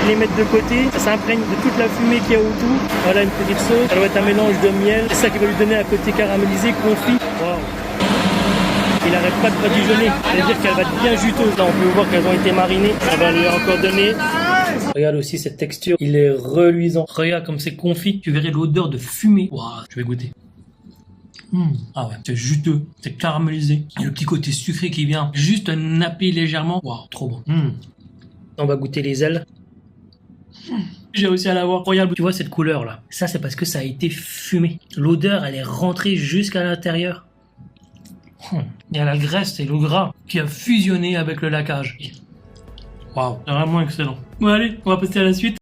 Les mettre de côté, ça s'imprègne de toute la fumée qu'il y a autour. Voilà une petite sauce, ça doit être un mélange de miel. C'est ça qui va lui donner un côté caramélisé, confit. Waouh. Il n'arrête pas de badigeonner, c'est-à-dire qu'elle va être bien juteuse. Là on peut voir qu'elles ont été marinées, ça va lui encore donner. Regarde aussi cette texture, il est reluisant. Regarde comme c'est confit, tu verrais l'odeur de fumée. Waouh, je vais goûter. Ah ouais, c'est juteux, c'est caramélisé. Il y a le petit côté sucré qui vient juste napper légèrement. Waouh, trop bon. On va goûter les ailes. J'ai réussi à l'avoir. Regarde, tu vois cette couleur là. Ça c'est parce que ça a été fumé. L'odeur elle est rentrée jusqu'à l'intérieur. Il y a la graisse et le gras qui a fusionné avec le laquage. Waouh, c'est vraiment excellent. Bon allez, on va passer à la suite.